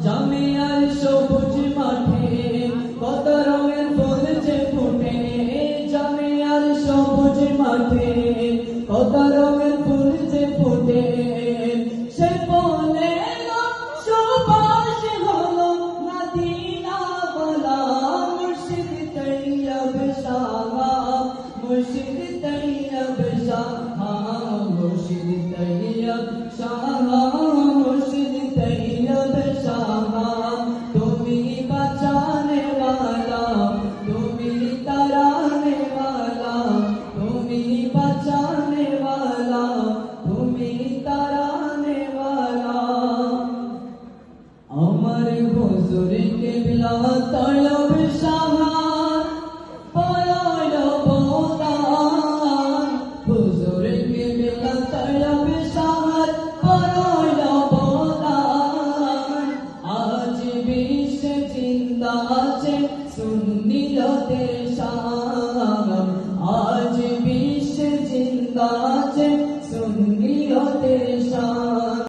জামিয়ার সবুজ মাঠে কত রঙের ফুল যে ফুটে, জামিয়ার সবুজ মাঠে কত রঙের ফুল যে ফুটে, সে বলে সুবাস হলো মদিনা বলা, মুর্শিদ তৈয়ব শাহ, মুর্শিদ তৈয়ব শাহ, মুর্শিদ তৈয়ব শাহ, মুর্শিদ তৈয়ব শাহ। তুমি বাঁচানে वाला, তুমি तराने वाला, তুমি বাঁচানে वाला, তুমি तराने वाला। আমার হুজুর কিবলা তলব শাহ পরল বোদান, হুজুর কিবলা তলব শাহ পরল বোদান। আজ বিশ্বে জিন্দা আছে সুন্নিয়তের শান, আজ বিশ্বে জিন্দা আছে